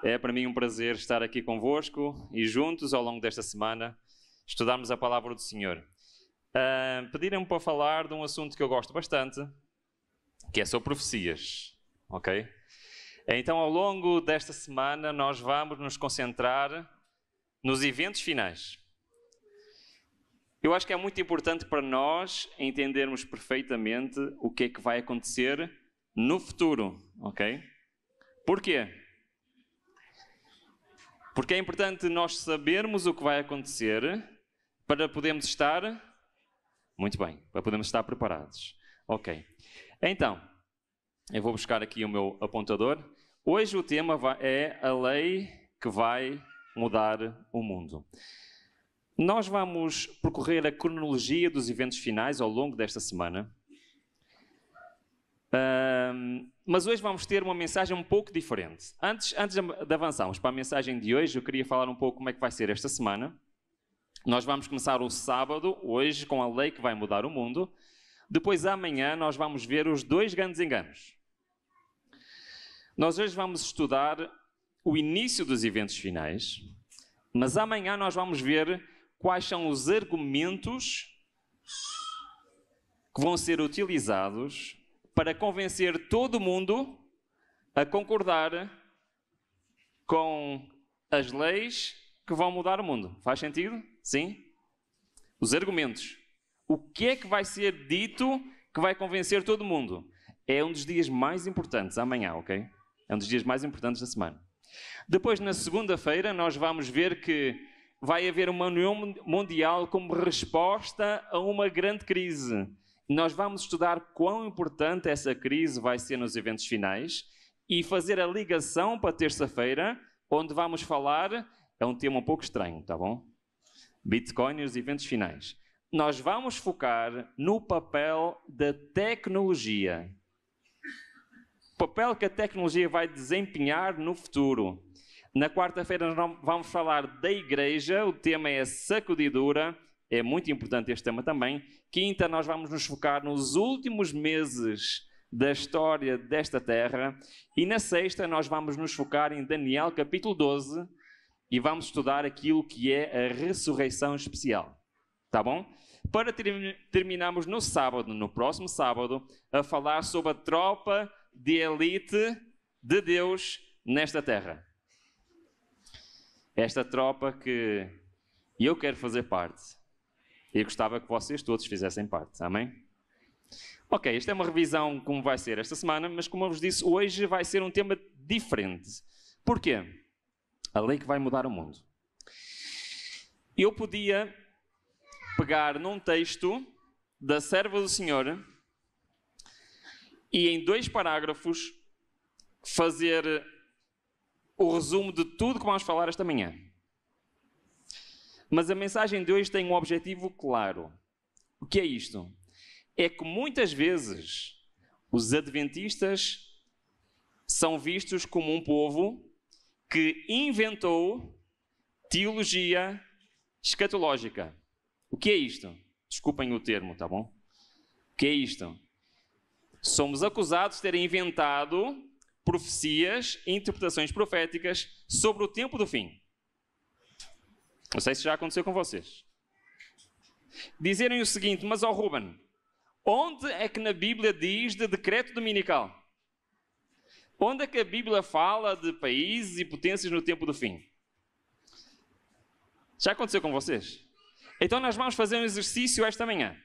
É para mim um prazer estar aqui convosco e juntos ao longo desta semana estudarmos a palavra do Senhor. Pediram-me para falar de um assunto que eu gosto bastante, que é sobre profecias, ok? Então, ao longo desta semana, nós vamos nos concentrar nos eventos finais. Eu acho que é muito importante para nós entendermos perfeitamente o que é que vai acontecer no futuro, ok? Porquê? Porque é importante nós sabermos o que vai acontecer para podermos estar... Muito bem, para podermos estar preparados. Ok. Então, eu vou buscar aqui o meu apontador. Hoje o tema é a lei que vai mudar o mundo. Nós vamos percorrer a cronologia dos eventos finais ao longo desta semana. Mas hoje vamos ter uma mensagem um pouco diferente. Antes de avançarmos para a mensagem de hoje, eu queria falar um pouco como é que vai ser esta semana. Nós vamos começar o sábado, hoje, com a lei que vai mudar o mundo. Depois, amanhã, nós vamos ver os 2 grandes enganos. Nós hoje vamos estudar o início dos eventos finais, mas amanhã nós vamos ver quais são os argumentos que vão ser utilizados para convencer todo mundo a concordar com as leis que vão mudar o mundo. Faz sentido? Sim? Os argumentos. O que é que vai ser dito que vai convencer todo mundo? É um dos dias mais importantes, amanhã, ok? É um dos dias mais importantes da semana. Depois, na segunda-feira, nós vamos ver que vai haver uma união mundial como resposta a uma grande crise. Nós vamos estudar quão importante essa crise vai ser nos eventos finais e fazer a ligação para terça-feira, onde vamos falar, é um tema um pouco estranho, tá bom? Bitcoin e os eventos finais. Nós vamos focar no papel da tecnologia. O papel que a tecnologia vai desempenhar no futuro. Na quarta-feira nós vamos falar da igreja, o tema é sacudidura. É muito importante este tema também. Quinta, nós vamos nos focar nos últimos meses da história desta terra. E na sexta, nós vamos nos focar em Daniel, capítulo 12, e vamos estudar aquilo que é a ressurreição especial. Tá bom? Para terminarmos no sábado, no próximo sábado, a falar sobre a tropa de elite de Deus nesta terra. Esta tropa que eu quero fazer parte. E gostava que vocês todos fizessem parte. Amém? Ok, esta é uma revisão como vai ser esta semana, mas como eu vos disse, hoje vai ser um tema diferente. Porquê? A lei que vai mudar o mundo. Eu podia pegar num texto da serva do Senhor e em 2 parágrafos fazer o resumo de tudo que vamos falar esta manhã. Mas a mensagem de hoje tem um objetivo claro. O que é isto? É que muitas vezes os adventistas são vistos como um povo que inventou teologia escatológica. O que é isto? Desculpem o termo, tá bom? O que é isto? Somos acusados de terem inventado profecias e interpretações proféticas sobre o tempo do fim. Não sei se já aconteceu com vocês. Dizerem o seguinte, mas Ruben, onde é que na Bíblia diz de decreto dominical? Onde é que a Bíblia fala de países e potências no tempo do fim? Já aconteceu com vocês? Então nós vamos fazer um exercício esta manhã.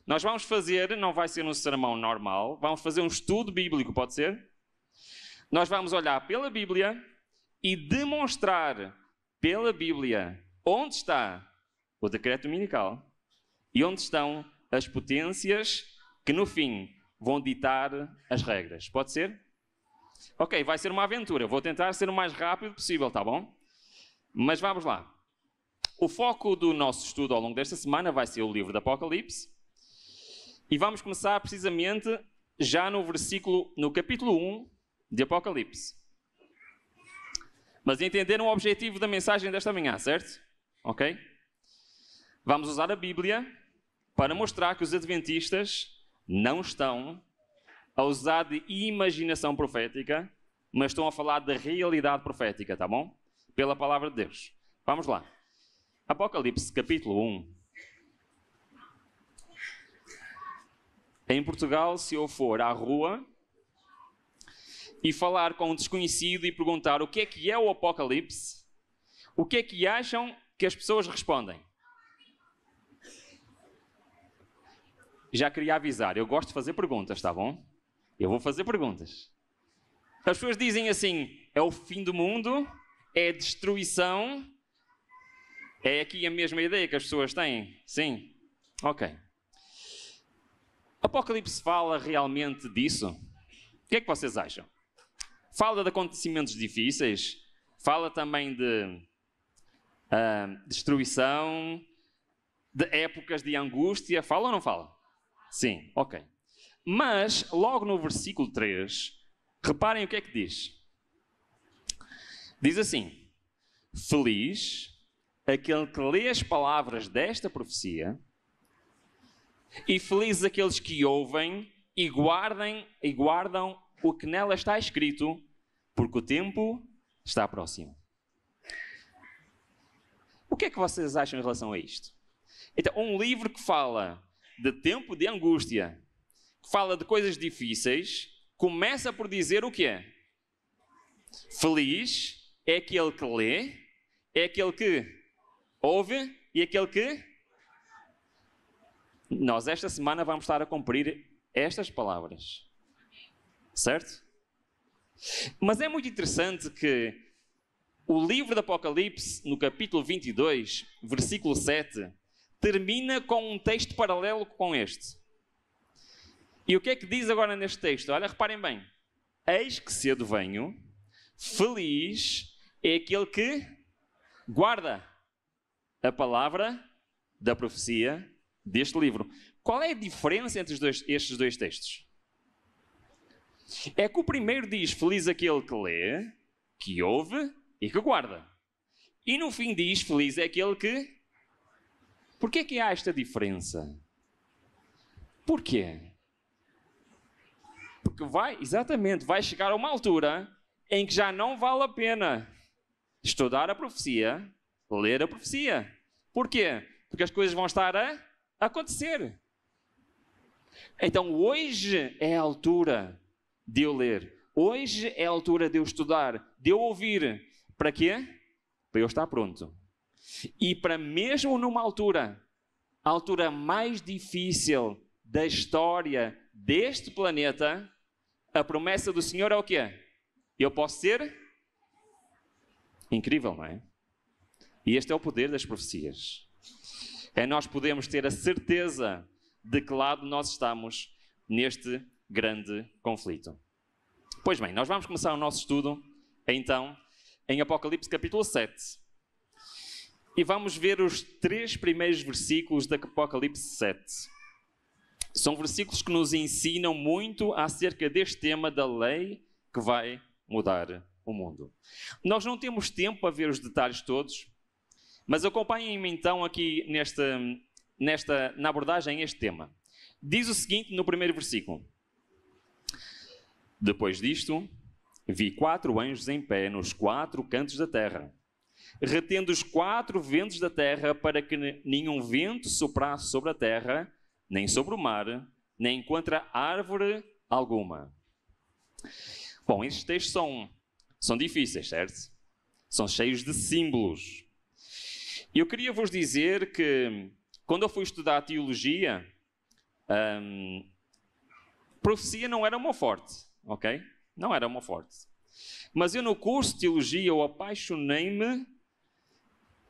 Nós vamos fazer, não vai ser um sermão normal, vamos fazer um estudo bíblico, pode ser? Nós vamos olhar pela Bíblia e demonstrar pela Bíblia onde está o decreto dominical e onde estão as potências que no fim vão ditar as regras. Pode ser? Ok, vai ser uma aventura. Vou tentar ser o mais rápido possível, tá bom? Mas vamos lá. O foco do nosso estudo ao longo desta semana vai ser o livro do Apocalipse. E vamos começar precisamente já no capítulo 1 de Apocalipse. Mas entenderam o objetivo da mensagem desta manhã, certo? Ok? Vamos usar a Bíblia para mostrar que os adventistas não estão a usar de imaginação profética, mas estão a falar da realidade profética, tá bom? Pela palavra de Deus. Vamos lá. Apocalipse, capítulo 1. Em Portugal, se eu for à rua e falar com um desconhecido e perguntar o que é o Apocalipse, o que é que acham que as pessoas respondem? Já queria avisar, eu gosto de fazer perguntas, tá bom? Eu vou fazer perguntas. As pessoas dizem assim, é o fim do mundo, é destruição, é aqui a mesma ideia que as pessoas têm? Sim? Ok. Apocalipse fala realmente disso? O que é que vocês acham? Fala de acontecimentos difíceis? Fala também de destruição? De épocas de angústia? Fala ou não fala? Sim, ok. Mas, logo no versículo 3, reparem o que é que diz. Diz assim, feliz aquele que lê as palavras desta profecia e felizes aqueles que ouvem e guardam o que nela está escrito, porque o tempo está próximo. O que é que vocês acham em relação a isto? Então, um livro que fala de tempo de angústia, que fala de coisas difíceis, começa por dizer o quê? Feliz é aquele que lê, é aquele que ouve e aquele que... Nós esta semana vamos estar a cumprir estas palavras. Certo? Mas é muito interessante que o livro do Apocalipse, no capítulo 22, versículo 7, termina com um texto paralelo com este. E o que é que diz agora neste texto? Olha, reparem bem. Eis que cedo venho, feliz é aquele que guarda a palavra da profecia deste livro. Qual é a diferença entre estes dois textos? É que o primeiro diz, feliz aquele que lê, que ouve e que guarda. E no fim diz, feliz é aquele que... Porquê é que há esta diferença? Porquê? Porque vai chegar a uma altura em que já não vale a pena estudar a profecia, ler a profecia. Porquê? Porque as coisas vão estar a acontecer. Então hoje é a altura de eu ler. Hoje é a altura de eu estudar, de eu ouvir. Para quê? Para eu estar pronto. E para mesmo numa altura, a altura mais difícil da história deste planeta, a promessa do Senhor é o quê? Eu posso ser? Incrível, não é? E este é o poder das profecias. É nós podemos ter a certeza de que lado nós estamos neste grande conflito. Pois bem, nós vamos começar o nosso estudo, então, em Apocalipse capítulo 7. E vamos ver os 3 primeiros versículos de Apocalipse 7. São versículos que nos ensinam muito acerca deste tema da lei que vai mudar o mundo. Nós não temos tempo para ver os detalhes todos, mas acompanhem-me então aqui na abordagem a este tema. Diz o seguinte no primeiro versículo. Depois disto, vi 4 anjos em pé nos 4 cantos da terra, retendo os 4 ventos da terra para que nenhum vento soprasse sobre a terra, nem sobre o mar, nem contra árvore alguma. Bom, estes textos são difíceis, certo? São cheios de símbolos. Eu queria vos dizer que, quando eu fui estudar teologia, profecia não era o meu forte, ok? Não era o meu forte. Mas eu no curso de teologia, eu apaixonei-me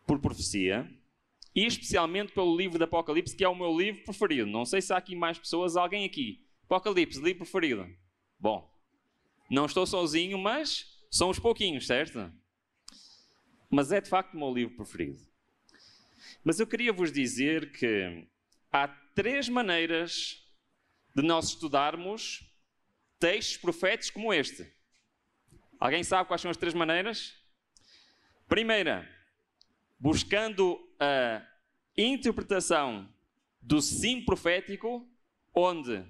por profecia, e especialmente pelo livro de Apocalipse, que é o meu livro preferido. Não sei se há aqui mais pessoas, alguém aqui. Apocalipse, livro preferido. Bom, não estou sozinho, mas são uns pouquinhos, certo? Mas é de facto o meu livro preferido. Mas eu queria vos dizer que há 3 maneiras de nós estudarmos textos proféticos como este. Alguém sabe quais são as 3 maneiras? Primeira, buscando a interpretação do sim profético, onde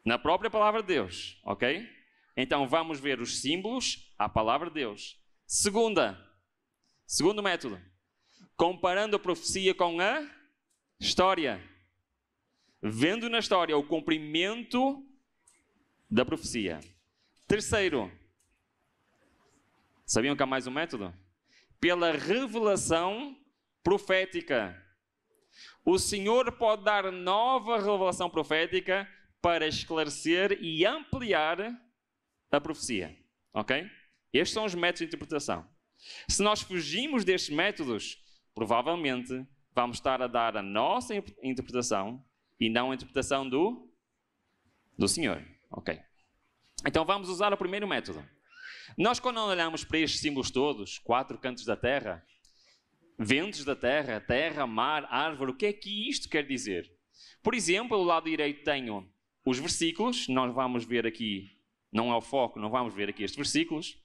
Na própria palavra de Deus, ok? Então vamos ver os símbolos à palavra de Deus. Segundo método. Comparando a profecia com a história. Vendo na história o cumprimento da profecia. Terceiro. Sabiam que há mais um método? Pela revelação profética. O Senhor pode dar nova revelação profética para esclarecer e ampliar a profecia. Ok? Estes são os métodos de interpretação. Se nós fugimos destes métodos, provavelmente vamos estar a dar a nossa interpretação e não a interpretação do Senhor. Ok? Então vamos usar o primeiro método. Nós, quando olhamos para estes símbolos todos, 4 cantos da terra, ventos da terra, terra, mar, árvore, o que é que isto quer dizer? Por exemplo, do lado direito tenho os versículos, nós vamos ver aqui, não é o foco, não vamos ver aqui estes versículos,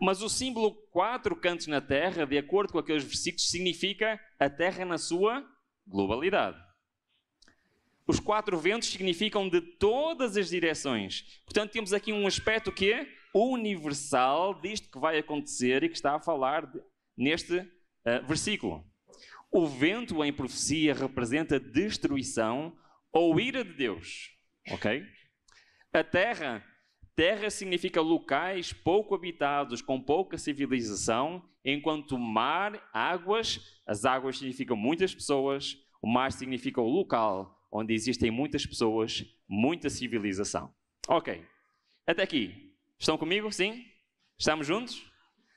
mas o símbolo 4 cantos na terra, de acordo com aqueles versículos, significa a terra na sua globalidade. Os 4 ventos significam de todas as direções. Portanto, temos aqui um aspecto que é universal disto que vai acontecer e que está a falar neste versículo. O vento em profecia representa destruição ou ira de Deus. Ok? A terra significa locais pouco habitados, com pouca civilização, enquanto mar, águas, as águas significam muitas pessoas, o mar significa o local onde existem muitas pessoas, muita civilização. Ok. Até aqui. Estão comigo? Sim? Estamos juntos?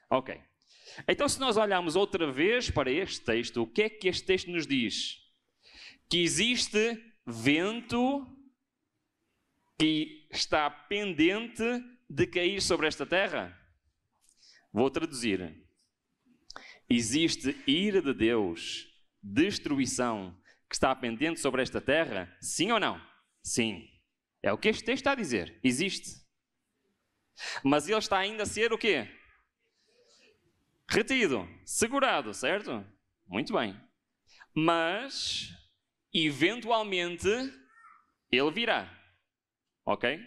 Ok. Então, se nós olharmos outra vez para este texto, o que é que este texto nos diz? Que existe vento que está pendente de cair sobre esta terra? Vou traduzir. Existe ira de Deus, destruição, que está pendente sobre esta terra? Sim ou não? Sim. É o que este texto está a dizer. Existe. Mas ele está ainda a ser o quê? Retido, segurado, certo? Muito bem. Mas, eventualmente, ele virá. Ok?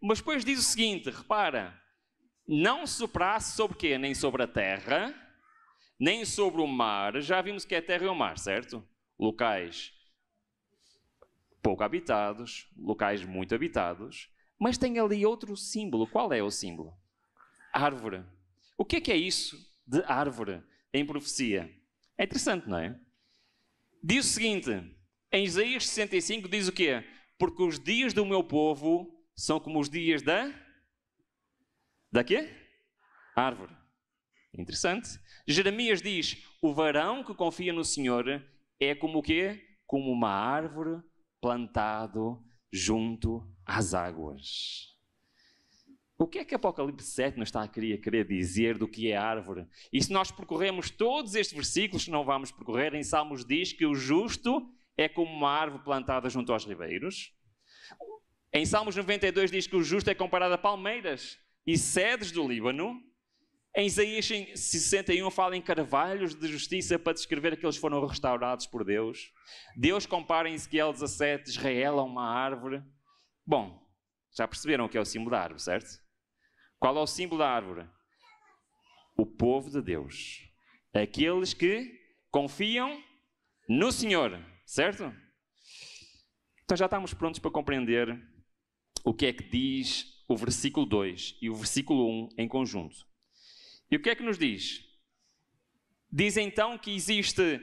Mas depois diz o seguinte, repara, não soprasse sobre o quê? Nem sobre a terra, nem sobre o mar. Já vimos que é a terra e o mar, certo? Locais pouco habitados, locais muito habitados. Mas tem ali outro símbolo. Qual é o símbolo? Árvore. O que é isso de árvore em profecia? É interessante, não é? Diz o seguinte, em Isaías 65 diz o quê? Porque os dias do meu povo são como os dias da quê? Árvore. Interessante. Jeremias diz, o varão que confia no Senhor é como o quê? Como uma árvore plantado junto às águas. O que é que Apocalipse 7 nos está a querer dizer do que é árvore? E se nós percorremos todos estes versículos, que não vamos percorrer, em Salmos diz que o justo é como uma árvore plantada junto aos ribeiros. Em Salmos 92 diz que o justo é comparado a palmeiras e cedros do Líbano. Em Isaías 61 fala em carvalhos de justiça para descrever aqueles que foram restaurados por Deus. Deus compara em Ezequiel 17 Israel a uma árvore. Bom, já perceberam o que é o símbolo da árvore, certo? Qual é o símbolo da árvore? O povo de Deus. Aqueles que confiam no Senhor, certo? Então já estamos prontos para compreender o que é que diz o versículo 2 e o versículo 1 em conjunto. E o que é que nos diz? Diz então que existe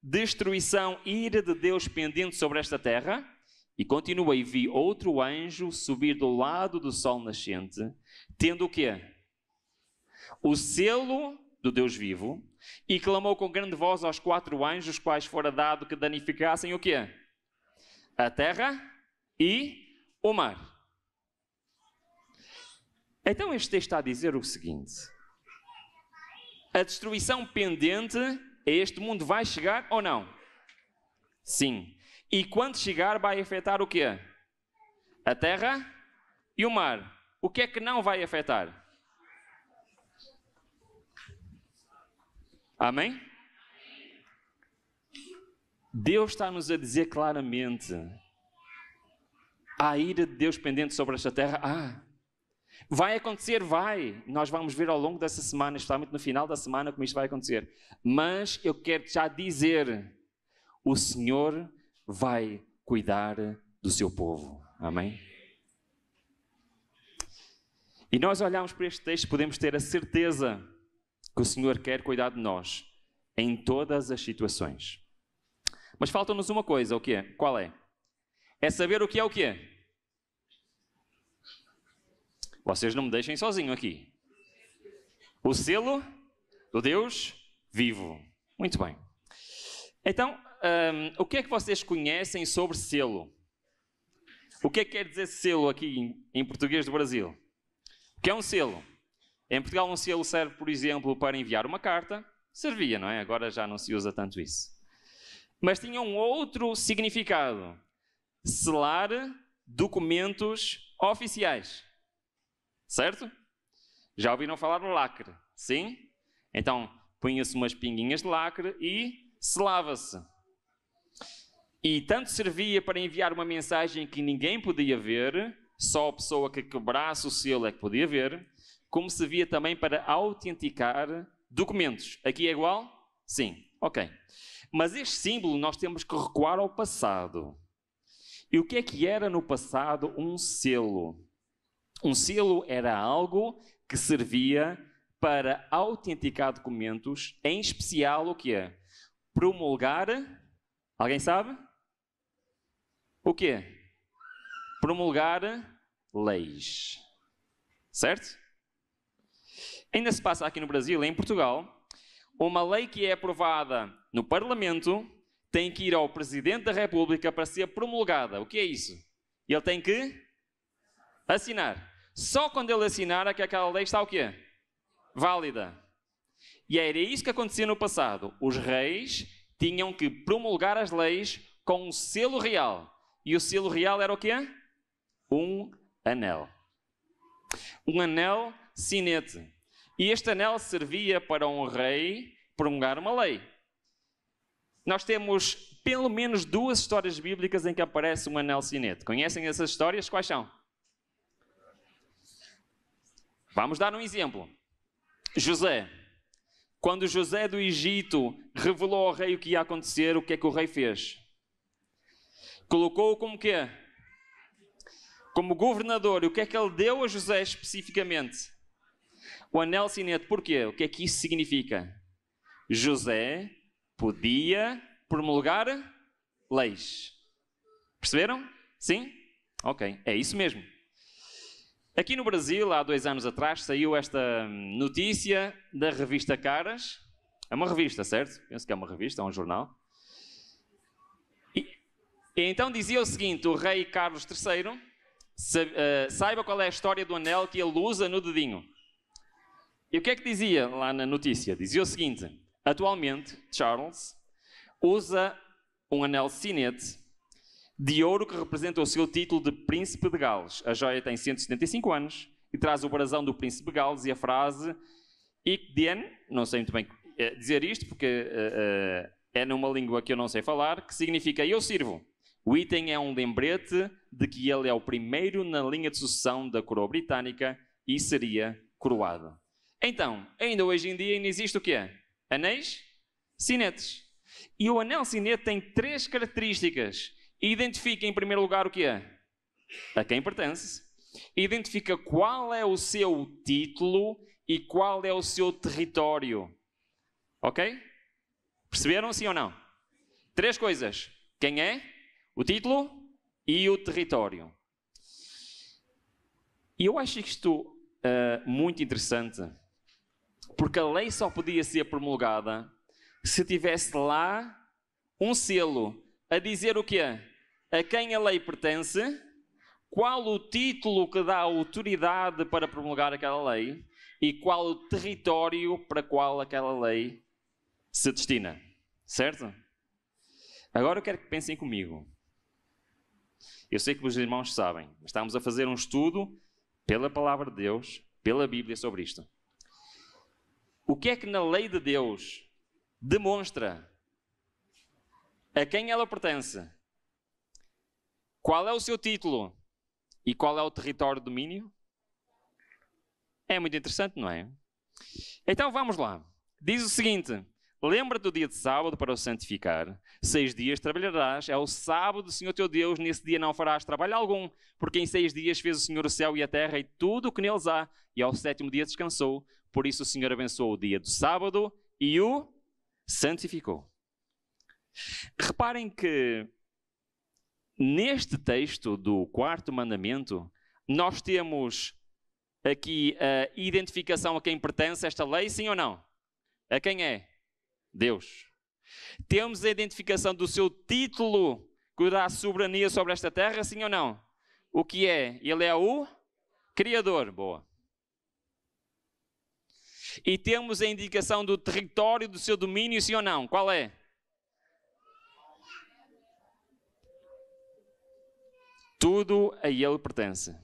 destruição e ira de Deus pendente sobre esta terra. E continua, e vi outro anjo subir do lado do sol nascente, tendo o quê? O selo do Deus vivo, e clamou com grande voz aos 4 anjos, quais fora dado que danificassem o quê? A terra e o mar. Então este texto está a dizer o seguinte: a destruição pendente a este mundo vai chegar ou não? Sim. E quando chegar vai afetar o quê? A terra e o mar. O que é que não vai afetar? Amém? Deus está-nos a dizer claramente: há a ira de Deus pendente sobre esta terra? Vai acontecer, vai. Nós vamos ver ao longo dessa semana, especialmente no final da semana, como isto vai acontecer. Mas eu quero já dizer, o Senhor vai cuidar do seu povo. Amém? E nós olhamos para este texto, podemos ter a certeza que o Senhor quer cuidar de nós em todas as situações. Mas falta-nos uma coisa, o quê? Qual é? É saber o que é o quê? Vocês não me deixem sozinho aqui. O selo do Deus vivo. Muito bem. Então, o que é que vocês conhecem sobre selo? O que é que quer dizer selo aqui em português do Brasil? O que é um selo? Em Portugal um selo serve, por exemplo, para enviar uma carta. Servia, não é? Agora já não se usa tanto isso. Mas tinha um outro significado. Selar documentos oficiais. Certo? Já ouviram falar do lacre? Sim? Então, punha-se umas pinguinhas de lacre e selava-se. E tanto servia para enviar uma mensagem que ninguém podia ver, só a pessoa que quebrasse o selo é que podia ver, como servia também para autenticar documentos. Aqui é igual? Sim. Ok. Mas este símbolo nós temos que recuar ao passado. E o que era no passado um selo? Um selo era algo que servia para autenticar documentos, em especial o que é? Promulgar, alguém sabe? O quê? Promulgar leis. Certo? Ainda se passa aqui no Brasil, em Portugal, uma lei que é aprovada no Parlamento tem que ir ao Presidente da República para ser promulgada. O que é isso? Ele tem que assinar. Só quando ele assinar é que aquela lei está o quê? Válida. E era isso que acontecia no passado. Os reis tinham que promulgar as leis com um selo real. E o selo real era o quê? Um anel. Um anel sinete. E este anel servia para um rei promulgar uma lei. Nós temos pelo menos 2 histórias bíblicas em que aparece um anel sinete. Conhecem essas histórias? Quais são? Vamos dar um exemplo. José. Quando José do Egito revelou ao rei o que ia acontecer, o que é que o rei fez? Colocou-o como quê? Como governador. E o que é que ele deu a José especificamente? O anel sinete. Porquê? O que é que isso significa? José podia promulgar leis. Perceberam? Sim? Ok, é isso mesmo. Aqui no Brasil, há 2 anos atrás, saiu esta notícia da revista Caras. É uma revista, certo? Penso que é uma revista, é um jornal. E então dizia o seguinte, o rei Carlos III, saiba qual é a história do anel que ele usa no dedinho. E o que é que dizia lá na notícia? Dizia o seguinte, atualmente, Charles usa um anel sinete de ouro que representa o seu título de Príncipe de Gales. A joia tem 175 anos e traz o brasão do Príncipe de Gales e a frase "Ik dien", não sei muito bem dizer isto porque é numa língua que eu não sei falar, que significa eu sirvo. O item é um lembrete de que ele é o primeiro na linha de sucessão da coroa britânica e seria coroado. Então, ainda hoje em dia ainda existe o quê? Anéis sinetes. E o anel sinete tem 3 características. Identifica em primeiro lugar o que é? A quem pertence. Identifica qual é o seu título e qual é o seu território. Ok? Perceberam sim ou não? 3 coisas. Quem é? O título e o território. E eu acho isto muito interessante. Porque a lei só podia ser promulgada se tivesse lá um selo a dizer o quê? A quem a lei pertence, qual o título que dá autoridade para promulgar aquela lei e qual o território para qual aquela lei se destina. Certo? Agora eu quero que pensem comigo. Eu sei que os irmãos sabem, mas estamos a fazer um estudo pela palavra de Deus, pela Bíblia sobre isto. O que é que na lei de Deus demonstra a quem ela pertence? Qual é o seu título? E qual é o território de domínio? É muito interessante, não é? Então vamos lá. Diz o seguinte: lembra-te do dia de sábado para o santificar. 6 dias trabalharás, é o sábado do Senhor teu Deus, nesse dia não farás trabalho algum, porque em 6 dias fez o Senhor o céu e a terra e tudo o que neles há, e ao 7º dia descansou. Por isso o Senhor abençoou o dia do sábado e o santificou. Reparem que neste texto do 4º mandamento, nós temos aqui a identificação a quem pertence esta lei, sim ou não? A quem é? Deus. Temos a identificação do seu título que dá soberania sobre esta terra, sim ou não? O que é? Ele é o Criador. Boa. E temos a indicação do território do seu domínio, sim ou não? Qual é? Tudo a ele pertence.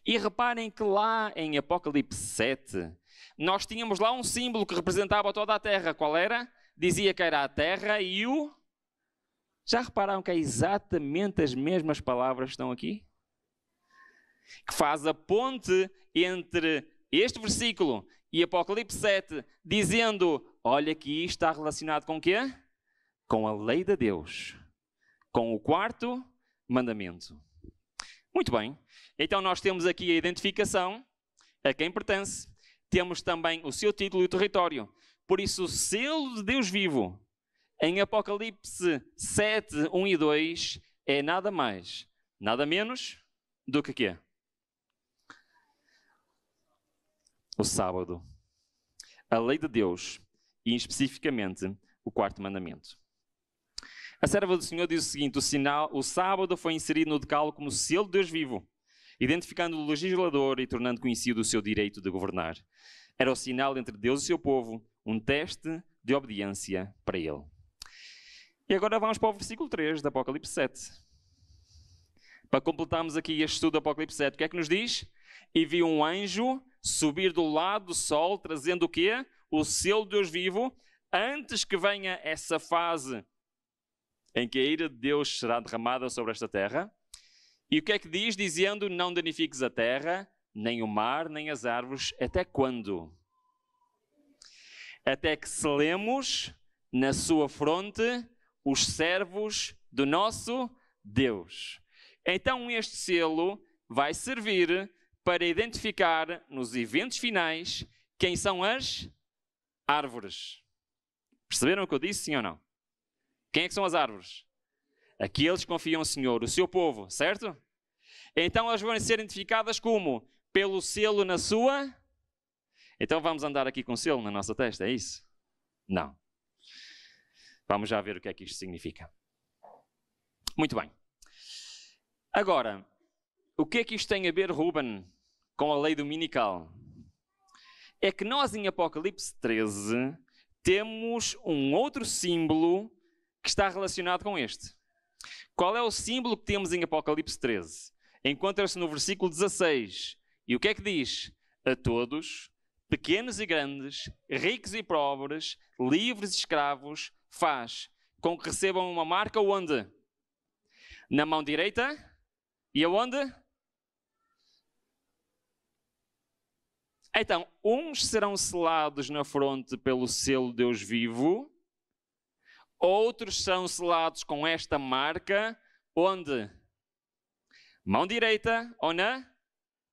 E reparem que lá em Apocalipse 7, nós tínhamos lá um símbolo que representava toda a terra. Qual era? Dizia que era a terra e o... Já repararam que é exatamente as mesmas palavras que estão aqui? Que faz a ponte entre este versículo e Apocalipse 7, dizendo, olha que isto está relacionado com o quê? Com a lei de Deus. Com o 4º mandamento. Muito bem. Então nós temos aqui a identificação a quem pertence. Temos também o seu título e o território. Por isso o selo de Deus vivo em Apocalipse 7, 1 e 2 é nada mais, nada menos do que quê? O sábado. A lei de Deus e especificamente o 4º mandamento. A serva do Senhor diz o seguinte: o sábado foi inserido no decálogo como selo de Deus vivo, identificando o legislador e tornando conhecido o seu direito de governar. Era o sinal entre Deus e o seu povo, um teste de obediência para ele. E agora vamos para o versículo 3 de Apocalipse 7. Para completarmos aqui este estudo do Apocalipse 7, o que é que nos diz? E vi um anjo subir do lado do sol, trazendo o quê? O selo de Deus vivo, antes que venha essa fase em que a ira de Deus será derramada sobre esta terra. E o que é que diz? Dizendo, não danifiques a terra, nem o mar, nem as árvores. Até quando? Até que selemos na sua fronte os servos do nosso Deus. Então este selo vai servir para identificar nos eventos finais quem são as árvores. Perceberam o que eu disse, sim ou não? Quem é que são as árvores? Aqueles que confiam no Senhor, o seu povo, certo? Então elas vão ser identificadas como? Pelo selo na sua... Então vamos andar aqui com selo na nossa testa, é isso? Não. Vamos já ver o que é que isto significa. Muito bem. Agora, o que é que isto tem a ver, Ruben, com a lei dominical? É que nós em Apocalipse 13 temos um outro símbolo que está relacionado com este. Qual é o símbolo que temos em Apocalipse 13? Encontra-se no versículo 16. E o que é que diz? A todos, pequenos e grandes, ricos e pobres, livres e escravos, faz com que recebam uma marca onde? Na mão direita. E aonde? Então, uns serão selados na fronte pelo selo de Deus vivo, outros serão selados com esta marca, onde? Mão direita ou na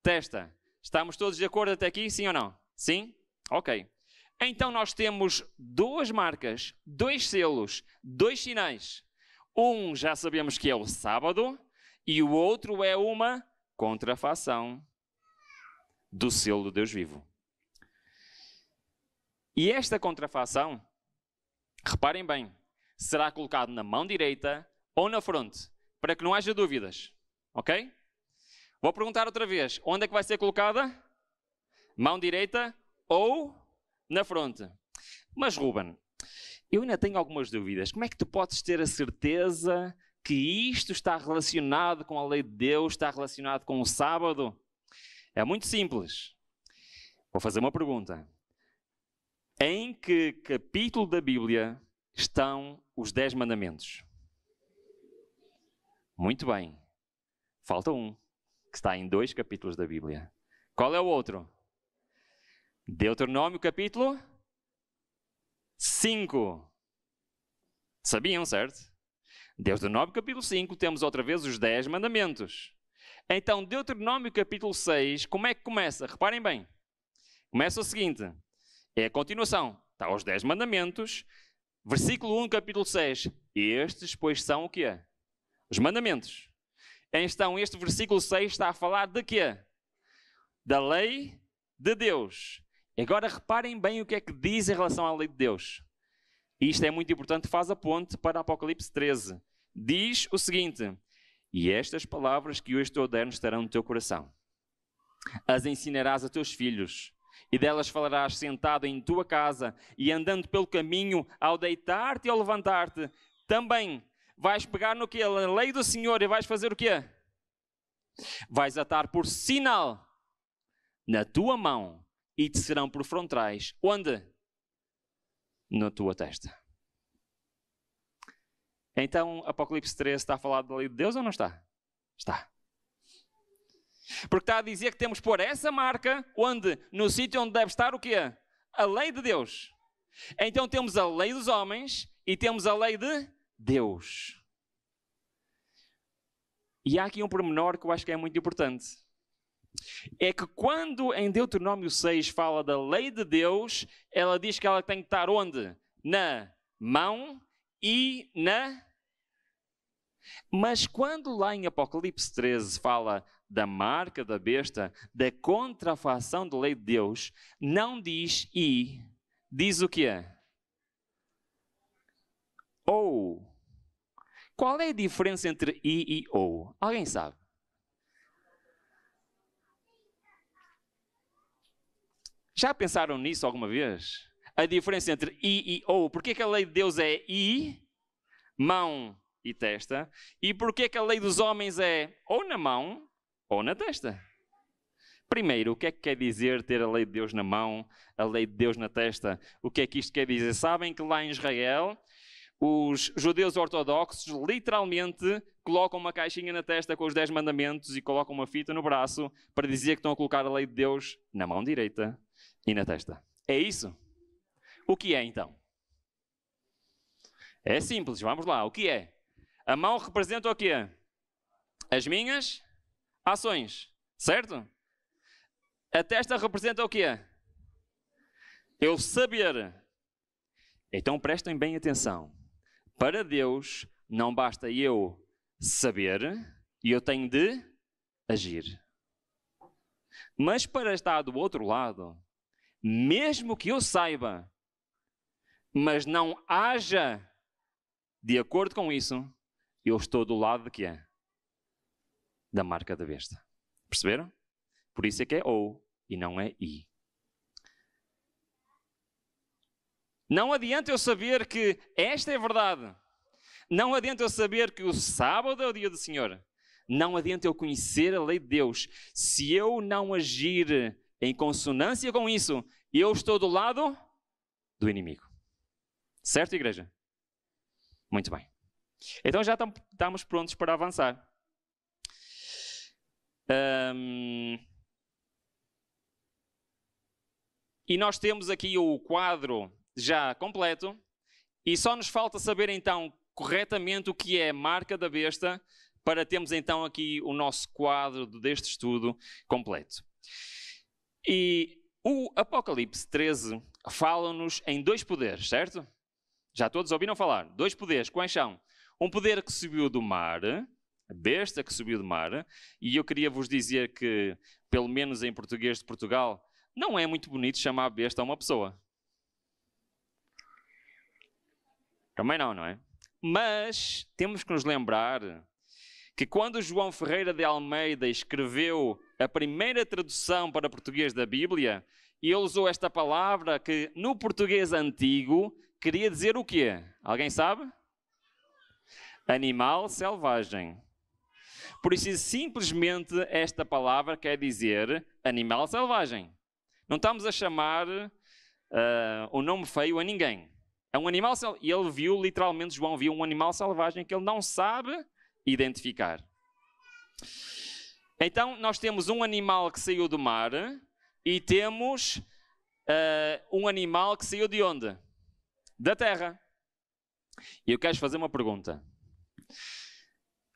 testa. Estamos todos de acordo até aqui, sim ou não? Sim? Ok. Então nós temos duas marcas, dois selos, dois sinais. Um já sabemos que é o sábado e o outro é uma contrafação do selo de Deus vivo. E esta contrafação, reparem bem, será colocado na mão direita ou na fronte, para que não haja dúvidas. Ok? Vou perguntar outra vez, onde é que vai ser colocada? Mão direita ou na fronte? Mas Ruben, eu ainda tenho algumas dúvidas. Como é que tu podes ter a certeza que isto está relacionado com a lei de Deus, está relacionado com o sábado? É muito simples. Vou fazer uma pergunta. Em que capítulo da Bíblia estão os 10 mandamentos? Muito bem. Falta um. que está em 2 capítulos da Bíblia. Qual é o outro? Deuteronômio capítulo 5. Sabiam, certo? Deuteronômio capítulo 5, temos outra vez os 10 mandamentos. Então, Deuteronômio capítulo 6, como é que começa? Reparem bem. Começa o seguinte, é a continuação. Está os 10 mandamentos, versículo 1, capítulo 6. Estes, pois, são o quê? Os mandamentos. Então, este versículo 6 está a falar de quê? Da lei de Deus. Agora, reparem bem o que é que diz em relação à lei de Deus. Isto é muito importante, faz a ponte para Apocalipse 13. Diz o seguinte, e estas palavras que hoje te ordeno estarão no teu coração. As ensinarás a teus filhos, e delas falarás sentado em tua casa, e andando pelo caminho, ao deitar-te e ao levantar-te. Também vais pegar no quê? A lei do Senhor, e vais fazer o quê? Vais atar por sinal na tua mão, e te serão por frontais. Onde? Na tua testa. Então, Apocalipse 13 está a falar da lei de Deus ou não está? Está. Porque está a dizer que temos que pôr essa marca onde, no sítio onde deve estar o quê? A lei de Deus. Então temos a lei dos homens e temos a lei de Deus. E há aqui um pormenor que eu acho que é muito importante. É que quando em Deuteronômio 6 fala da lei de Deus, ela diz que ela tem que estar onde? Na mão e na... Mas quando lá em Apocalipse 13 fala da marca da besta, da contrafação da lei de Deus, não diz e, diz o quê? Ou. Qual é a diferença entre i e ou? Alguém sabe? Já pensaram nisso alguma vez? A diferença entre i e ou. Porquê que a lei de Deus é i, mão e testa? E porquê que a lei dos homens é ou na mão ou na testa? Primeiro, o que é que quer dizer ter a lei de Deus na mão, a lei de Deus na testa? O que é que isto quer dizer? Sabem que lá em Israel, os judeus ortodoxos literalmente colocam uma caixinha na testa com os 10 mandamentos e colocam uma fita no braço para dizer que estão a colocar a lei de Deus na mão direita e na testa. É isso? O que é então? É simples, vamos lá. O que é? A mão representa o quê? As minhas ações, certo? A testa representa o quê? Eu saber. Então prestem bem atenção. Para Deus não basta eu saber e eu tenho de agir. Mas para estar do outro lado, mesmo que eu saiba, mas não haja de acordo com isso, eu estou do lado de quê? Da marca da besta. Perceberam? Por isso é que é ou e não é i. Não adianta eu saber que esta é verdade. Não adianta eu saber que o sábado é o dia do Senhor. Não adianta eu conhecer a lei de Deus. Se eu não agir em consonância com isso, eu estou do lado do inimigo. Certo, igreja? Muito bem. Então já estamos prontos para avançar. E nós temos aqui o quadro já completo. E só nos falta saber então corretamente o que é a marca da besta para termos então aqui o nosso quadro deste estudo completo. E o Apocalipse 13 fala-nos em 2 poderes, certo? Já todos ouviram falar? 2 poderes, quais são? Um poder que subiu do mar, a besta que subiu do mar, e eu queria vos dizer que, pelo menos em português de Portugal, não é muito bonito chamar besta a uma pessoa. Também não, não é? Mas temos que nos lembrar que quando João Ferreira de Almeida escreveu a primeira tradução para português da Bíblia, ele usou esta palavra que no português antigo queria dizer o quê? Alguém sabe? Animal selvagem. Por isso, simplesmente esta palavra quer dizer animal selvagem. Não estamos a chamar um nome feio a ninguém. É um animal selvagem. E ele viu, literalmente, João viu um animal selvagem que ele não sabe identificar. Então, nós temos um animal que saiu do mar e temos um animal que saiu de onde? Da terra. E eu quero fazer uma pergunta.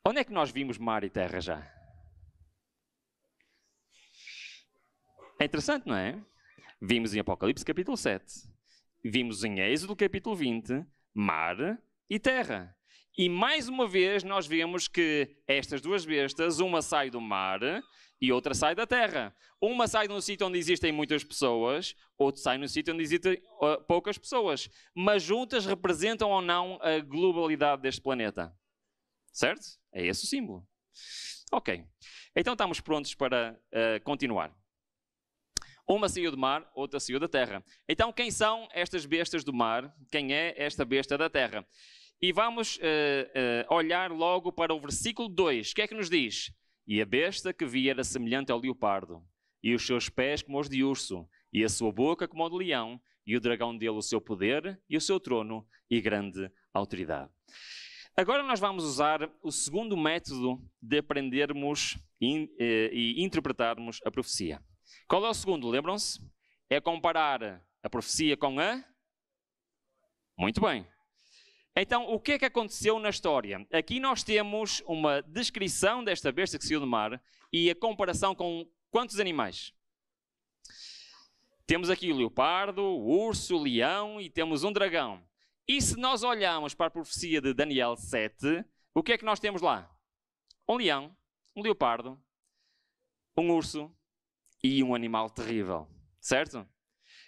Onde é que nós vimos mar e terra já? É interessante, não é? Vimos em Apocalipse capítulo 7. Vimos em Êxodo capítulo 20, mar e terra. E mais uma vez nós vemos que estas duas bestas, uma sai do mar e outra sai da terra. Uma sai num sítio onde existem muitas pessoas, outra sai num sítio onde existem poucas pessoas. Mas juntas representam ou não a globalidade deste planeta. Certo? É esse o símbolo. Ok. Então estamos prontos para continuar. Uma saiu do mar, outra saiu da terra. Então quem são estas bestas do mar? Quem é esta besta da terra? E vamos olhar logo para o versículo 2. O que é que nos diz? E a besta que vi era semelhante ao leopardo, e os seus pés como os de urso, e a sua boca como o de leão, e o dragão dele o seu poder, e o seu trono, e grande autoridade. Agora nós vamos usar o segundo método de aprendermos e interpretarmos a profecia. Qual é o segundo? Lembram-se? É comparar a profecia com a... Muito bem. Então, o que é que aconteceu na história? Aqui nós temos uma descrição desta besta que saiu do mar e a comparação com quantos animais? Temos aqui o leopardo, o urso, o leão e temos um dragão. E se nós olharmos para a profecia de Daniel 7, o que é que nós temos lá? Um leão, um leopardo, um urso e um animal terrível. Certo?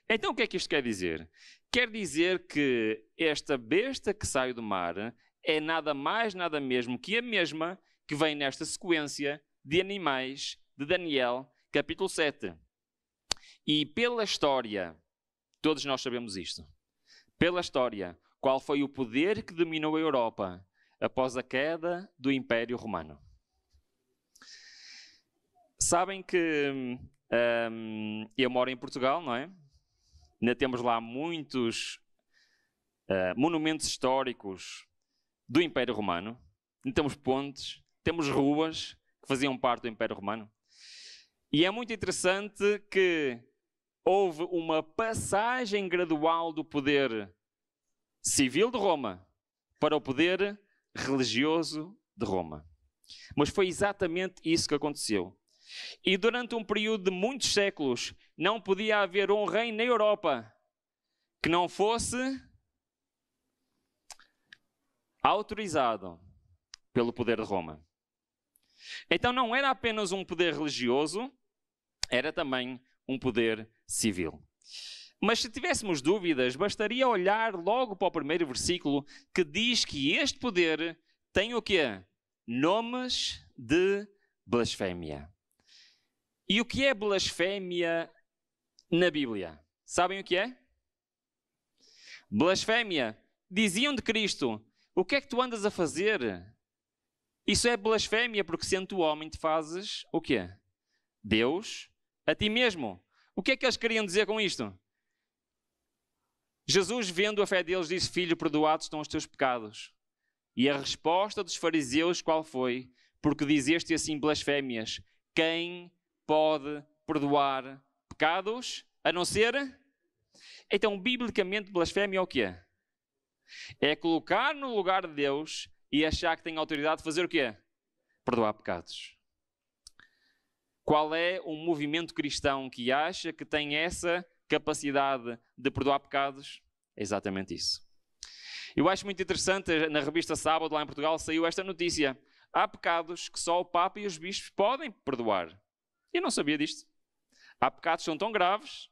Então o que é que isto quer dizer? Quer dizer que esta besta que sai do mar é nada mais, nada mesmo que a mesma que vem nesta sequência de animais de Daniel, capítulo 7. E pela história, todos nós sabemos isto, pela história, qual foi o poder que dominou a Europa após a queda do Império Romano? Sabem que eu moro em Portugal, não é? Ainda temos lá muitos monumentos históricos do Império Romano. Ainda temos pontes, temos ruas que faziam parte do Império Romano. E é muito interessante que houve uma passagem gradual do poder civil de Roma para o poder religioso de Roma. Mas foi exatamente isso que aconteceu. E durante um período de muitos séculos não podia haver um reino na Europa que não fosse autorizado pelo poder de Roma. Então não era apenas um poder religioso, era também um poder civil. Mas se tivéssemos dúvidas, bastaria olhar logo para o primeiro versículo que diz que este poder tem o quê? Nomes de blasfémia. E o que é blasfémia na Bíblia? Sabem o que é? Blasfémia. Diziam de Cristo, o que é que tu andas a fazer? Isso é blasfémia, porque sendo tu homem te fazes o quê? Deus a ti mesmo. O que é que eles queriam dizer com isto? Jesus, vendo a fé deles, disse, filho, perdoados estão os teus pecados. E a resposta dos fariseus qual foi? Porque dizeste assim blasfémias. Quem pode perdoar pecados a não ser? Então, biblicamente, blasfémia é o quê? É colocar no lugar de Deus e achar que tem autoridade de fazer o quê? Perdoar pecados. Qual é o movimento cristão que acha que tem essa capacidade de perdoar pecados? É exatamente isso. Eu acho muito interessante, na revista Sábado, lá em Portugal, saiu esta notícia. Há pecados que só o Papa e os bispos podem perdoar. Eu não sabia disto. Há pecados que são tão graves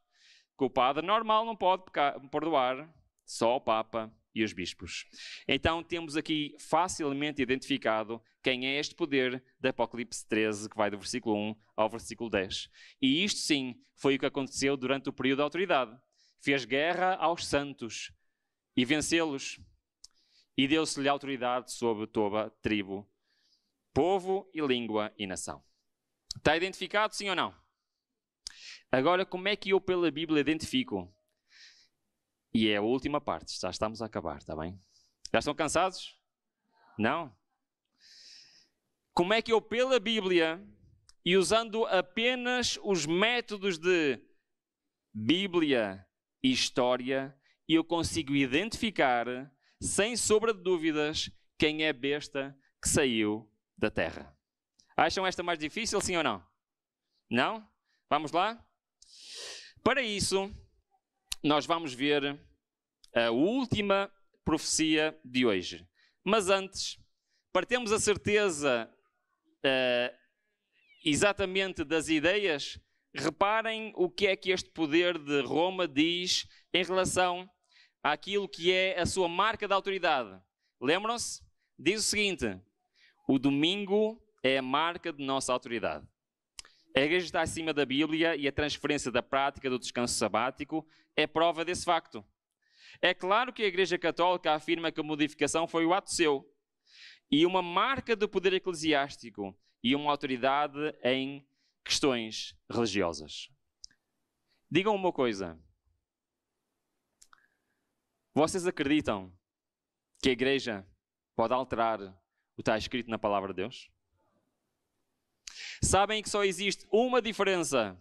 que o padre normal não pode perdoar, só o Papa e os bispos. Então temos aqui facilmente identificado quem é este poder de Apocalipse 13, que vai do versículo 1 ao versículo 10. E isto sim foi o que aconteceu durante o período da autoridade. Fez guerra aos santos e vencê-los. E deu-se-lhe autoridade sobre toda tribo, povo e língua e nação. Está identificado, sim ou não? Agora, como é que eu pela Bíblia identifico? E é a última parte, já estamos a acabar, está bem? Já estão cansados? Não? Como é que eu pela Bíblia e usando apenas os métodos de Bíblia e história, eu consigo identificar, sem sombra de dúvidas, quem é a besta que saiu da terra. Acham esta mais difícil, sim ou não? Não? Vamos lá? Para isso, nós vamos ver a última profecia de hoje. Mas antes, para termos a certeza exatamente das ideias, reparem o que é que este poder de Roma diz em relação àquilo que é a sua marca de autoridade. Lembram-se? Diz o seguinte: o domingo é a marca de nossa autoridade. A igreja está acima da Bíblia e a transferência da prática do descanso sabático é prova desse facto. É claro que a Igreja Católica afirma que a modificação foi o ato seu e uma marca de poder eclesiástico e uma autoridade em questões religiosas. Digam uma coisa. Vocês acreditam que a Igreja pode alterar o que está escrito na Palavra de Deus? Sabem que só existe uma diferença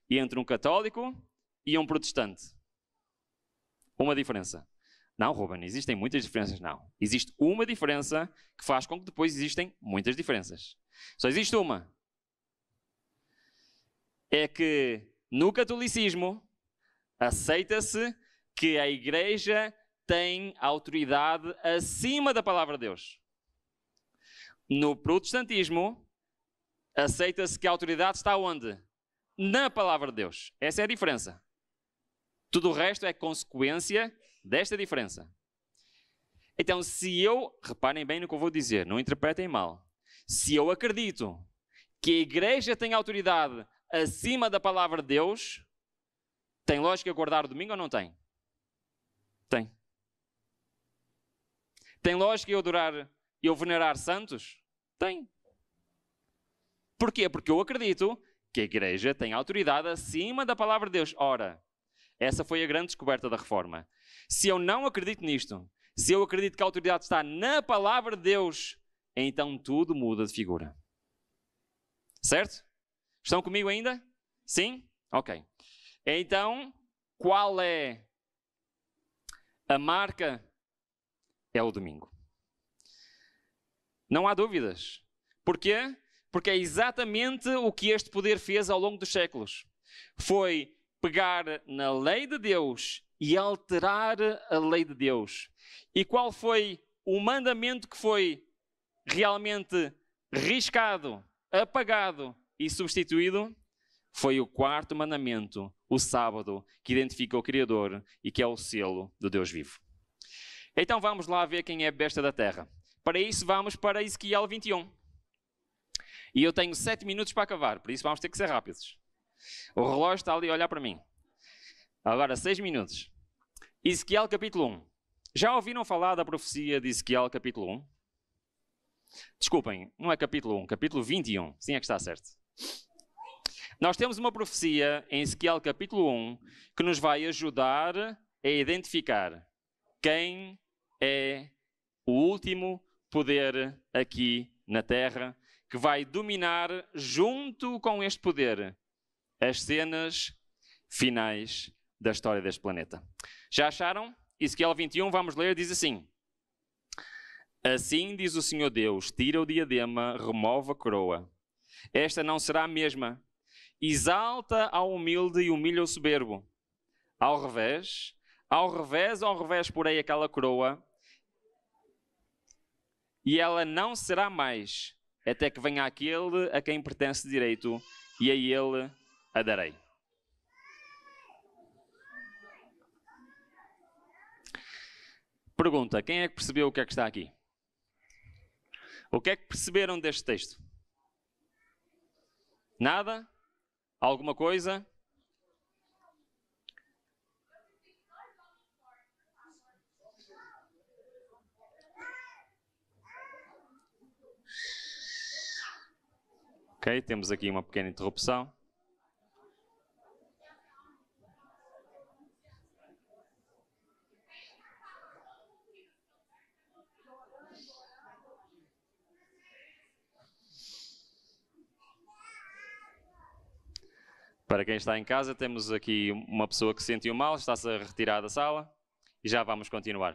entre um católico e um protestante? Uma diferença. Não, Ruben, existem muitas diferenças. Não. Existe uma diferença que faz com que depois existem muitas diferenças. Só existe uma. É que no catolicismo aceita-se que a Igreja tem autoridade acima da palavra de Deus. No protestantismo, aceita-se que a autoridade está onde? Na palavra de Deus. Essa é a diferença. Tudo o resto é consequência desta diferença. Então, se eu... Reparem bem no que eu vou dizer, não interpretem mal. Se eu acredito que a Igreja tem autoridade acima da palavra de Deus, tem lógica guardar o domingo ou não tem? Tem. Tem lógica eu venerar santos? Tem. Porquê? Porque eu acredito que a Igreja tem autoridade acima da palavra de Deus. Ora, essa foi a grande descoberta da Reforma. Se eu não acredito nisto, se eu acredito que a autoridade está na palavra de Deus, então tudo muda de figura. Certo? Estão comigo ainda? Sim? Ok. Então, qual é a marca? É o domingo. Não há dúvidas. Porquê? Porque é exatamente o que este poder fez ao longo dos séculos. Foi pegar na lei de Deus e alterar a lei de Deus. E qual foi o mandamento que foi realmente riscado, apagado e substituído? Foi o quarto mandamento, o sábado, que identifica o Criador e que é o selo do Deus vivo. Então vamos lá ver quem é a besta da terra. Para isso vamos para Ezequiel 21. E eu tenho 7 minutos para acabar, por isso vamos ter que ser rápidos. O relógio está ali a olhar para mim. Agora 6 minutos. Ezequiel capítulo 1. Já ouviram falar da profecia de Ezequiel capítulo 1? Desculpem, não é capítulo 1, capítulo 21. Sim, é que está certo. Nós temos uma profecia em Ezequiel capítulo 1 que nos vai ajudar a identificar quem é o último poder aqui na Terra que vai dominar junto com este poder as cenas finais da história deste planeta. Já acharam? Ezequiel 21, vamos ler, diz assim: Assim diz o Senhor Deus, tira o diadema, remove a coroa. Esta não será a mesma. Exalta ao humilde e humilha o soberbo. Ao revés, porei aquela coroa, e ela não será mais, até que venha aquele a quem pertence direito, e a ele a darei. Pergunta, quem é que percebeu o que é que está aqui? O que é que perceberam deste texto? Nada? Alguma coisa? Ok, temos aqui uma pequena interrupção. Para quem está em casa, temos aqui uma pessoa que se sentiu mal, está-se a retirar da sala e já vamos continuar.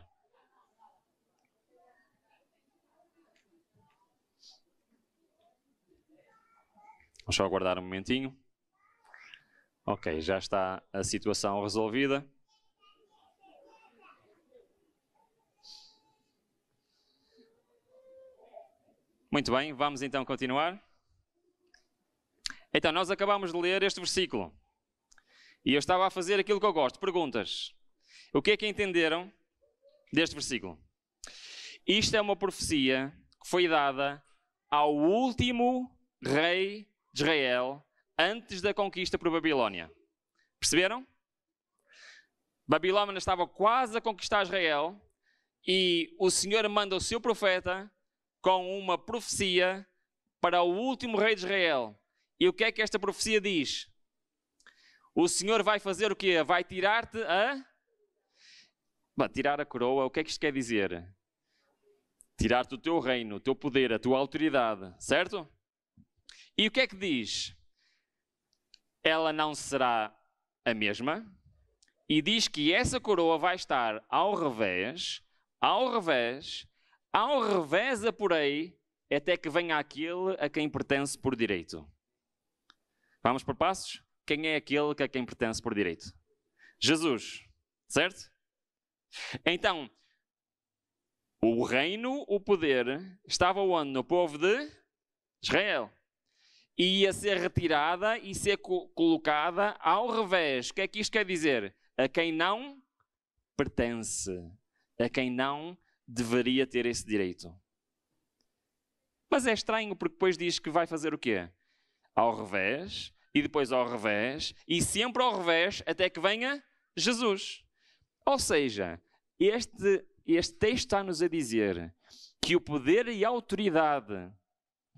Vamos só aguardar um momentinho. Ok, já está a situação resolvida. Muito bem, vamos então continuar. Então, nós acabamos de ler este versículo. E eu estava a fazer aquilo que eu gosto, perguntas. O que é que entenderam deste versículo? Isto é uma profecia que foi dada ao último rei de Israel antes da conquista por Babilónia. Perceberam? Babilónia estava quase a conquistar Israel e o Senhor manda o seu profeta com uma profecia para o último rei de Israel. E o que é que esta profecia diz? O Senhor vai fazer o quê? Vai tirar-te a... tirar a coroa, o que é que isto quer dizer? Tirar-te o teu reino, o teu poder, a tua autoridade, certo? E o que é que diz? Ela não será a mesma. E diz que essa coroa vai estar ao revés, ao revés, ao revés a por aí, até que venha aquele a quem pertence por direito. Vamos por passos? Quem é aquele que a quem pertence por direito? Jesus, certo? Então, o reino, o poder, estava onde? No povo de Israel. E ia ser retirada e ser colocada ao revés. O que é que isto quer dizer? A quem não pertence. A quem não deveria ter esse direito. Mas é estranho porque depois diz que vai fazer o quê? Ao revés, e depois ao revés, e sempre ao revés, até que venha Jesus. Ou seja, este texto está-nos a dizer que o poder e a autoridade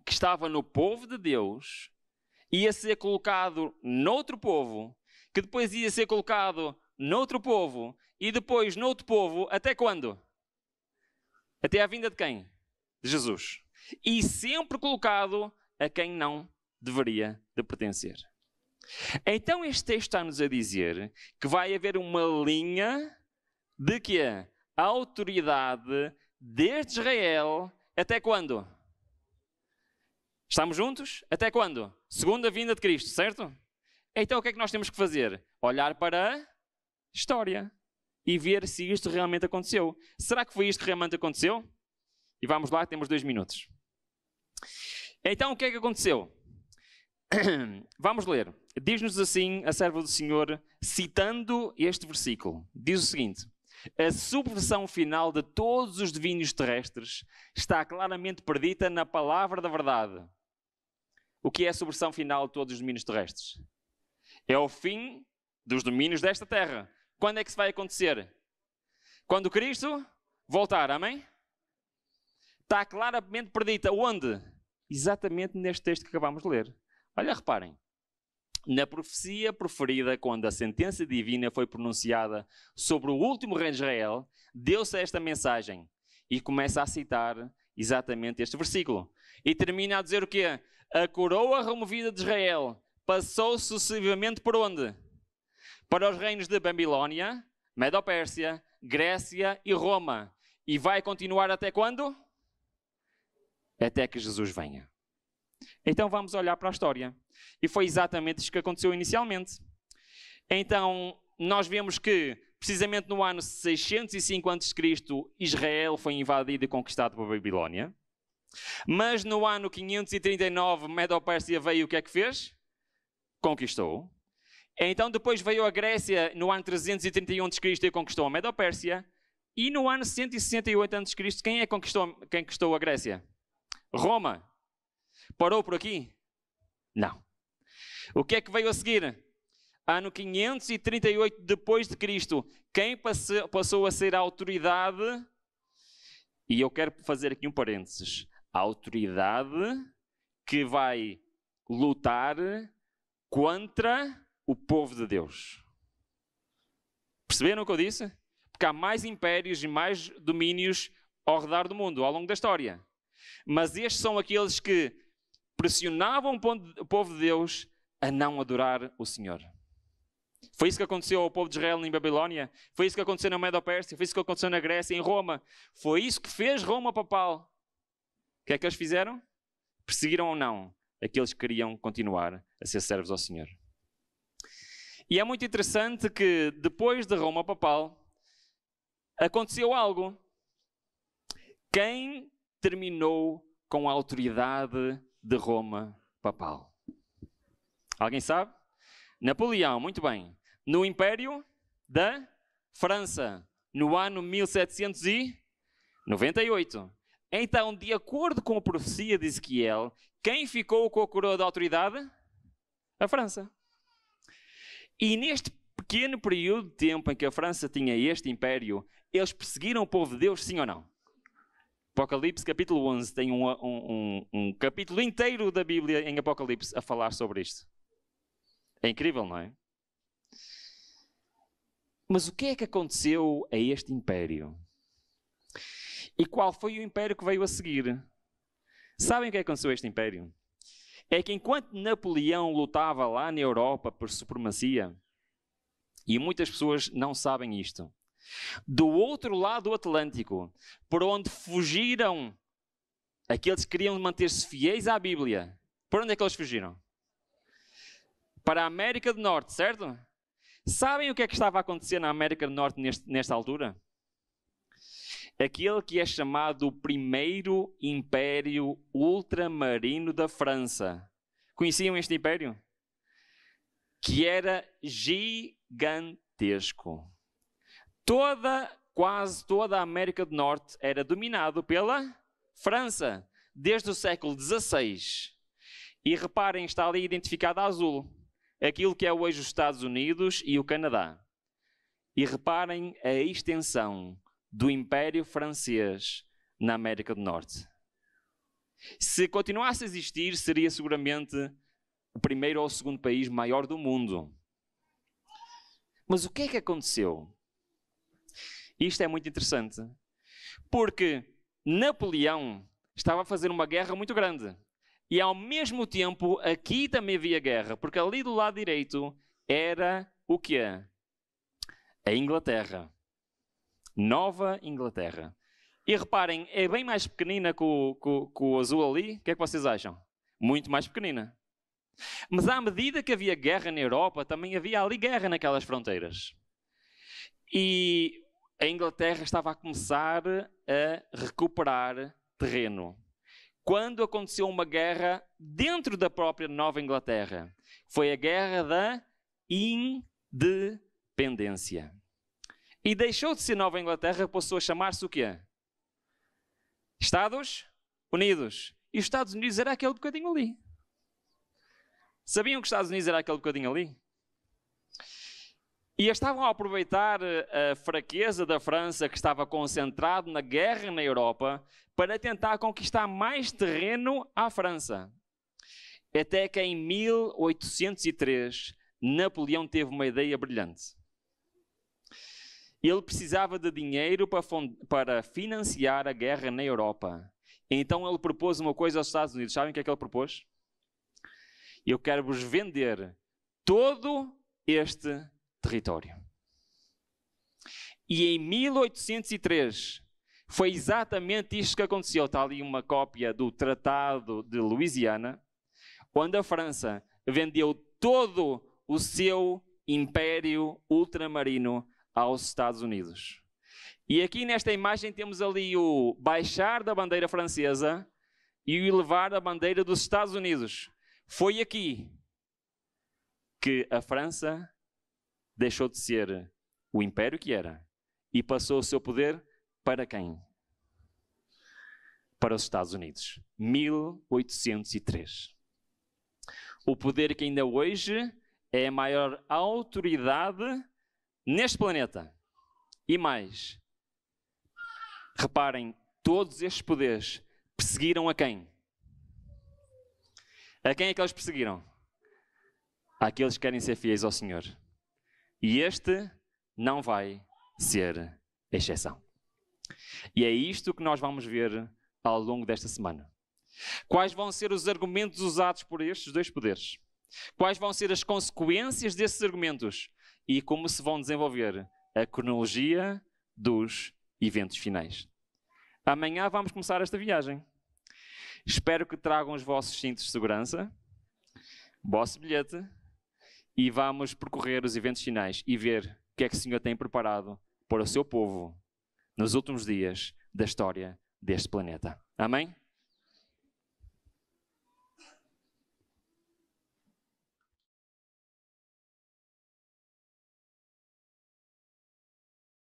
que estava no povo de Deus ia ser colocado noutro povo, que depois ia ser colocado noutro povo, e depois noutro povo, até quando? Até à vinda de quem? De Jesus. E sempre colocado a quem não deveria de pertencer. Então este texto está-nos a dizer que vai haver uma linha de quê? A autoridade desde Israel até quando? Estamos juntos? Até quando? Segunda vinda de Cristo, certo? Então o que é que nós temos que fazer? Olhar para a história e ver se isto realmente aconteceu. Será que foi isto que realmente aconteceu? E vamos lá, temos 2 minutos. Então o que é que aconteceu? Vamos ler. Diz-nos assim a serva do Senhor, citando este versículo. Diz o seguinte: a subversão final de todos os domínios terrestres está claramente predita na palavra da verdade. O que é a subversão final de todos os domínios terrestres? É o fim dos domínios desta terra. Quando é que isso vai acontecer? Quando Cristo voltar, amém? Está claramente predita. Onde? Exatamente neste texto que acabamos de ler. Olha, reparem. Na profecia proferida quando a sentença divina foi pronunciada sobre o último rei de Israel, deu-se esta mensagem e começa a citar exatamente este versículo. E termina a dizer o quê? A coroa removida de Israel passou sucessivamente por onde? Para os reinos de Babilónia, Medo-Pérsia, Grécia e Roma. E vai continuar até quando? Até que Jesus venha. Então vamos olhar para a história. E foi exatamente isso que aconteceu inicialmente. Então nós vemos que, precisamente no ano 605 a.C., Israel foi invadido e conquistado por Babilónia. Mas no ano 539, Medo-Pérsia veio e o que é que fez? Conquistou. Então depois veio a Grécia no ano 331 a.C. e conquistou a Medo-Pérsia. E no ano 168 a.C., quem é que conquistou a Grécia? Roma. Parou por aqui? Não. O que é que veio a seguir? Ano 538 depois de Cristo. Quem passou a ser a autoridade? E eu quero fazer aqui um parênteses. A autoridade que vai lutar contra o povo de Deus. Perceberam o que eu disse? Porque há mais impérios e mais domínios ao redor do mundo, ao longo da história. Mas estes são aqueles que pressionavam o povo de Deus a não adorar o Senhor. Foi isso que aconteceu ao povo de Israel em Babilónia. Foi isso que aconteceu na Medo-Pérsia. Foi isso que aconteceu na Grécia, em Roma. Foi isso que fez Roma papal. O que é que eles fizeram? Perseguiram ou não aqueles que queriam continuar a ser servos ao Senhor. E é muito interessante que depois de Roma papal aconteceu algo. Quem terminou com a autoridade de Roma papal? Alguém sabe? Napoleão, muito bem. No Império da França, no ano 1798. Então, de acordo com a profecia de Ezequiel, quem ficou com a coroa da autoridade? A França. E neste pequeno período de tempo em que a França tinha este império, eles perseguiram o povo de Deus, sim ou não? Apocalipse capítulo 11 tem um capítulo inteiro da Bíblia em Apocalipse a falar sobre isto. É incrível, não é? Mas o que é que aconteceu a este império? E qual foi o império que veio a seguir? Sabem o que é que aconteceu a este império? É que enquanto Napoleão lutava lá na Europa por supremacia, e muitas pessoas não sabem isto, do outro lado do Atlântico, por onde fugiram aqueles que queriam manter-se fiéis à Bíblia, por onde é que eles fugiram? Para a América do Norte, certo? Sabem o que é que estava a acontecer na América do Norte nesta altura? Aquele que é chamado o primeiro império ultramarino da França. Conheciam este império? Que era gigantesco. Quase toda a América do Norte era dominado pela França, desde o século XVI. E reparem, está ali identificado a azul, aquilo que é hoje os Estados Unidos e o Canadá. E reparem a extensão do Império Francês na América do Norte. Se continuasse a existir, seria seguramente o primeiro ou o segundo país maior do mundo. Mas o que é que aconteceu? Isto é muito interessante, porque Napoleão estava a fazer uma guerra muito grande. E ao mesmo tempo, aqui também havia guerra, porque ali do lado direito era o quê? A Inglaterra. Nova Inglaterra. E reparem, é bem mais pequenina que o azul ali. O que é que vocês acham? Muito mais pequenina. Mas à medida que havia guerra na Europa, também havia ali guerra naquelas fronteiras. E a Inglaterra estava a começar a recuperar terreno. Quando aconteceu uma guerra dentro da própria Nova Inglaterra. Foi a Guerra da Independência. E deixou de ser Nova Inglaterra, passou a chamar-se o quê? Estados Unidos. E os Estados Unidos era aquele bocadinho ali. Sabiam que os Estados Unidos era aquele bocadinho ali? E estavam a aproveitar a fraqueza da França, que estava concentrado na guerra na Europa, para tentar conquistar mais terreno à França. Até que em 1803, Napoleão teve uma ideia brilhante. Ele precisava de dinheiro para financiar a guerra na Europa. Então ele propôs uma coisa aos Estados Unidos. Sabem o que é que ele propôs? Eu quero-vos vender todo este território. E em 1803 foi exatamente isto que aconteceu. Está ali uma cópia do Tratado de Louisiana, onde a França vendeu todo o seu império ultramarino aos Estados Unidos. E aqui nesta imagem temos ali o baixar da bandeira francesa e o elevar da bandeira dos Estados Unidos. Foi aqui que a França deixou de ser o império que era e passou o seu poder para quem? Para os Estados Unidos. 1803. O poder que ainda hoje é a maior autoridade neste planeta. E mais, reparem, todos estes poderes perseguiram a quem? A quem é que eles perseguiram? Àqueles que querem ser fiéis ao Senhor. E este não vai ser exceção. E é isto que nós vamos ver ao longo desta semana. Quais vão ser os argumentos usados por estes dois poderes? Quais vão ser as consequências desses argumentos e como se vão desenvolver a cronologia dos eventos finais. Amanhã vamos começar esta viagem. Espero que tragam os vossos cintos de segurança, o vosso bilhete, e vamos percorrer os eventos finais e ver o que é que o Senhor tem preparado para o seu povo nos últimos dias da história deste planeta. Amém?